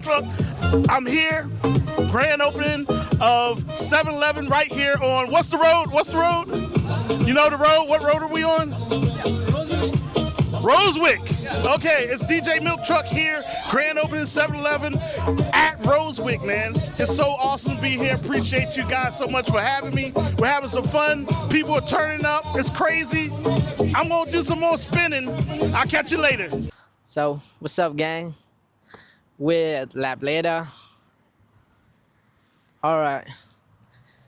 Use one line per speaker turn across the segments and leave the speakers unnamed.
Milk Truck. I'm here, grand opening of 7-Eleven right here on, what's the road? What's the road? You know the road? What road are we on? Rosewick. Okay, it's DJ Milk Truck here, grand opening 7-Eleven at Rosewick, man. It's so awesome to be here. Appreciate you guys so much for having me. We're having some fun. People are turning up. It's crazy. I'm going to do some more spinning. I'll catch you later.
So, what's up, gang? We're at La Plata. Alright.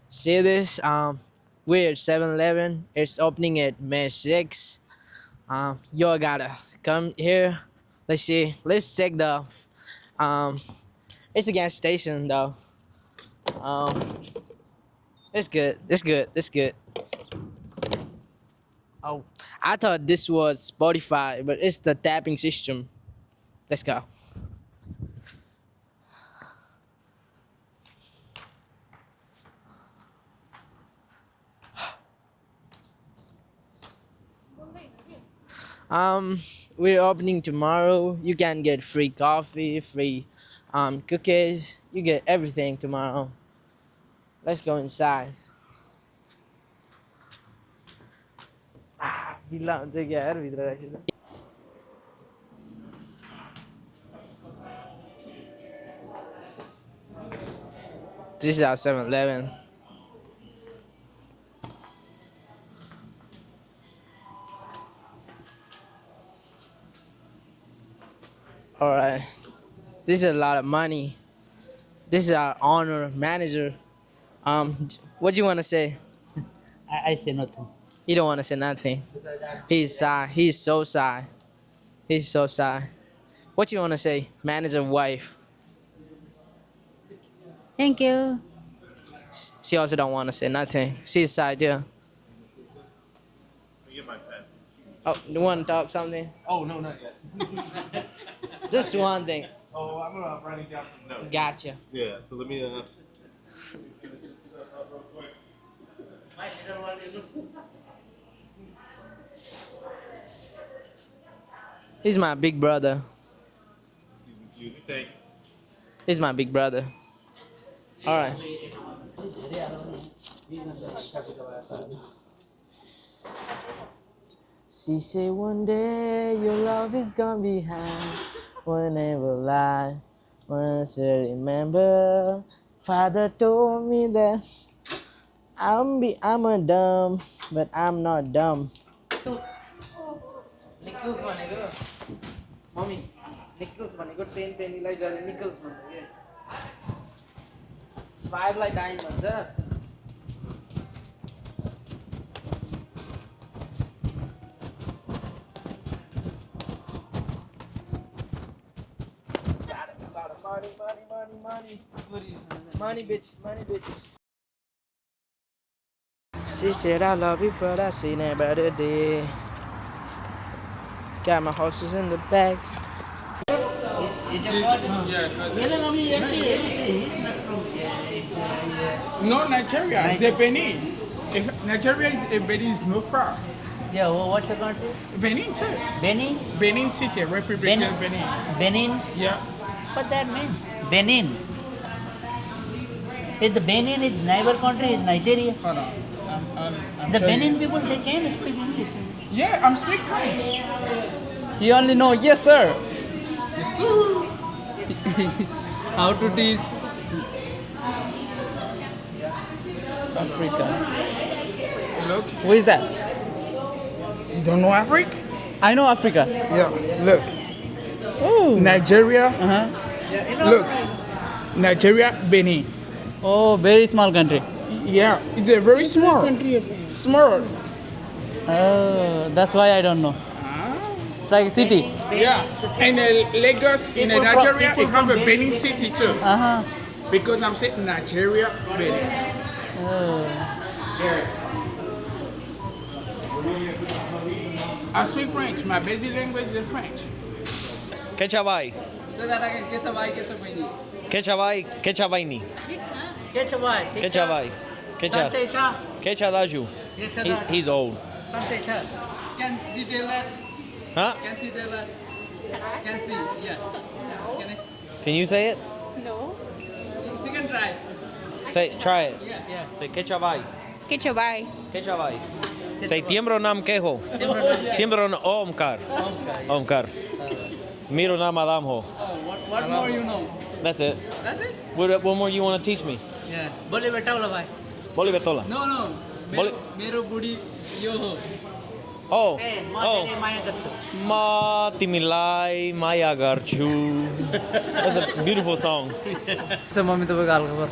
See this? We're at 7-Eleven. It's opening at May 6th. Y'all gotta come here. Let's see. Let's check the it's a gas station though. It's good. It's good. It's good. Oh, I thought this was Spotify, but it's the tapping system. Let's go. We're opening tomorrow. You can get free coffee, free cookies. You get everything tomorrow. Let's go inside. This is our 7-Eleven. Alright. This is a lot of money. This is our owner, manager. What do you want to say?
I say nothing.
You don't want to say nothing. He's shy. He's so shy. He's so shy. What you want to say, manager wife?
Thank you.
She also don't want to say nothing. She's shy too.
Get my pen.
Oh, you want to talk something?
Oh, no, not yet.
Just one thing.
Oh, I'm writing down some notes.
Gotcha.
Yeah, so let me,
He's my big brother.
excuse me, thank you.
He's my big brother. All right. She said one day your love is gonna be high. Whenever lie, once I remember, Father told me that I'm a dumb, but I'm not dumb. Nickels भनेको mummy Nicholls भनेको 10 पेनीलाई जहिले Nicholls भन्छ के 5 लाई dime भन्छ money bitches. She said I love you but I see never did. Got my horses in the back.
No, Nigeria. It's a Benin. Nigeria is a Benin is no far.
Yeah, well, what's your country?
Benin too.
Benin?
Benin City, Republic of Benin.
Benin?
Yeah.
What that mean? Benin. Is the Benin is neighbor country is Nigeria?
Hold on. I'm
The
showing
Benin
you.
people they can speak English.
Yeah, I'm speak French.
You only know yes sir.
Yes, sir.
How to teach Africa.
Look.
Who is that?
You don't know Africa?
I know Africa.
Yeah. Look.
Oh.
Nigeria.
Uh-huh.
Look. Nigeria, Benin.
Oh, very small country.
Yeah, it's a very small country. Small.
Oh, that's why I don't know. It's like a city.
Yeah. And Lagos in Nigeria, it have a Benin City too.
Uh-huh.
Because I'm saying Nigeria, Benin.
Oh.
I speak French. My basic language is French.
Kechavai.
Say that again. Ketchavai.
Kechavai. Kechavaini.
Kechavai.
Kechavai. Kecha. Kechalaju. He's old.
Can see tell that?
Huh?
Can see tell that? Can see? Yeah. Can I see?
Can you say it?
No. Second try.
Try it.
Yeah.
Say que chavai.
Que chavai.
Que chavai. Say tiembro nam keho. Tiembro na Omkar. Omkar. Miro nam Adam ho.
What more you know?
That's it.
That's it?
What more you want to teach me?
Yeah. बोले बेटा बोला भाई.
Boli betola.
No.
Boli-
मेरो बुढी यो हो.
Oh.
ए म
Oh.
धेरै माया गर्छु.
Ma timilai maya garchu. That's a beautiful song.
Mummy तपाईँको हालखबर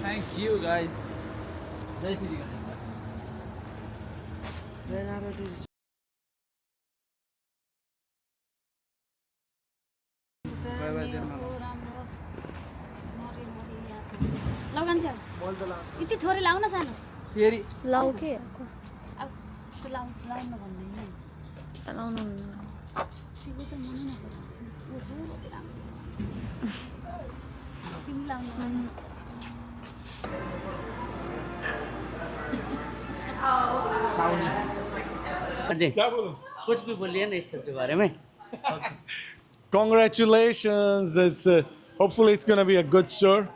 Thank you guys. Jai Shri Ganesh.
लगाउनु छ यति थोरै लाउन सानो
फेरि
लाउ के अब त्यो लाउनु भन्दैन लाउनु तिमी त मनै नगर तिमी लाउनु
जी कुछ भी बोलिए ना इस के बारे में.
Congratulations. It's hopefully it's going to be a good show,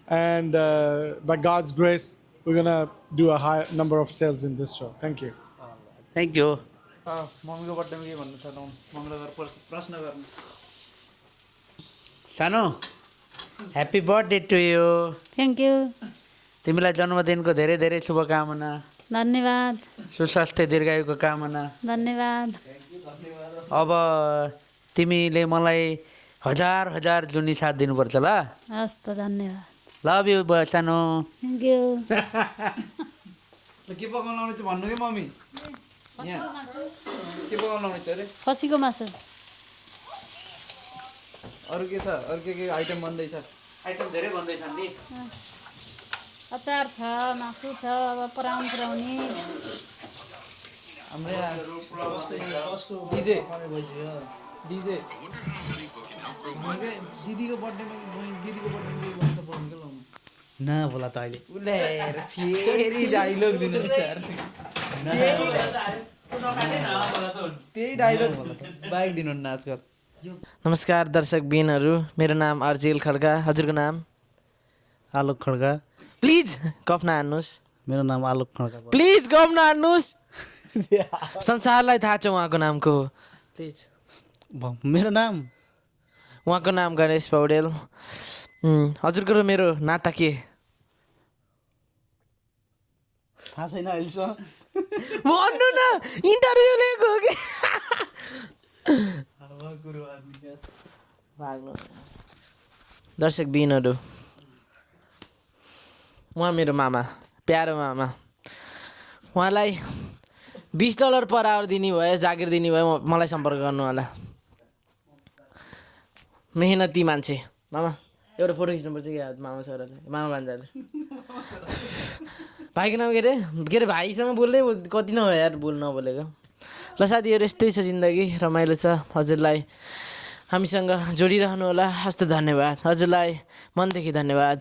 and by God's grace, we're going to do a high number of sales in this show. Thank you.
Thank you.
मम्मीको बर्थडेमा के भन्नु छ मम्मीलाई गएर प्रश्न गर्नु
सानो happy birthday to you.
Thank you
तिमीलाई जन्मदिनको धेरै धेरै शुभकामना.
धन्यवाद
सुस्वास्थ्य दीर्घायुको कामना.
धन्यवाद
अब तिमीले मलाई हजार हजार जुनी साथ दिनुपर्छ ल.
हस् त धन्यवाद
लभ यु सानो.
थ्याङ्क यू
के पकाउनु आउने चाहिँ भन्नु कि मम्मी यहाँ के पकाउनु आउने थियो अरे
खसीको मासु
अरू के छ अरू के आइटम बन्दैछ
आइटम धेरै भन्दैछन् नि.
अचार छ मासु छ अब पराउने
हाम्रो डिजे डिजे दिदीको बर्थडेमा दिदीको बर्थडेमा
न बोला त अहिले.
उसले फेरि डाइलग दिनुहुन्छ त्यही डाइलग बाइक दिनुहुन्न आजकल.
नमस्कार दर्शक बिनहरू मेरो नाम अर्जेल खड्का हजुरको नाम
आलोक खड्का.
प्लिज गफ नहान्नुहोस्
मेरो नाम आलोक खड्का.
प्लिज गफ नहान्नुहोस् संसारलाई थाहा छ उहाँको नामको प्लिज
मेरो नाम
उहाँको नाम गणेश पौडेल. हजुरको र मेरो नाता के
थाहा छैन अहिलेसम्म.
भन्नु न इन्टरभ्यू लिएको हो कि भाग्नु. दर्शक बिनहरू उहाँ मेरो मामा प्यारो मामा. उहाँलाई $20 पर आवर दिने भए जागिर दिने भए मलाई सम्पर्क गर्नु होला. मेहनती मान्छे मामा. एउटा फोटो खिच्नुपर्छ कि मामा छोराले मामा भान्जाले. भाइको नाम के अरे भाइसँग बोल्दै कति नभयो यार बोल्नु नबोलेको. ल साथीहरू यस्तै छ जिन्दगी रमाइलो छ. हजुरलाई हामीसँग जोडिरहनु होला. हस्त धन्यवाद हजुरलाई मनदेखि धन्यवाद.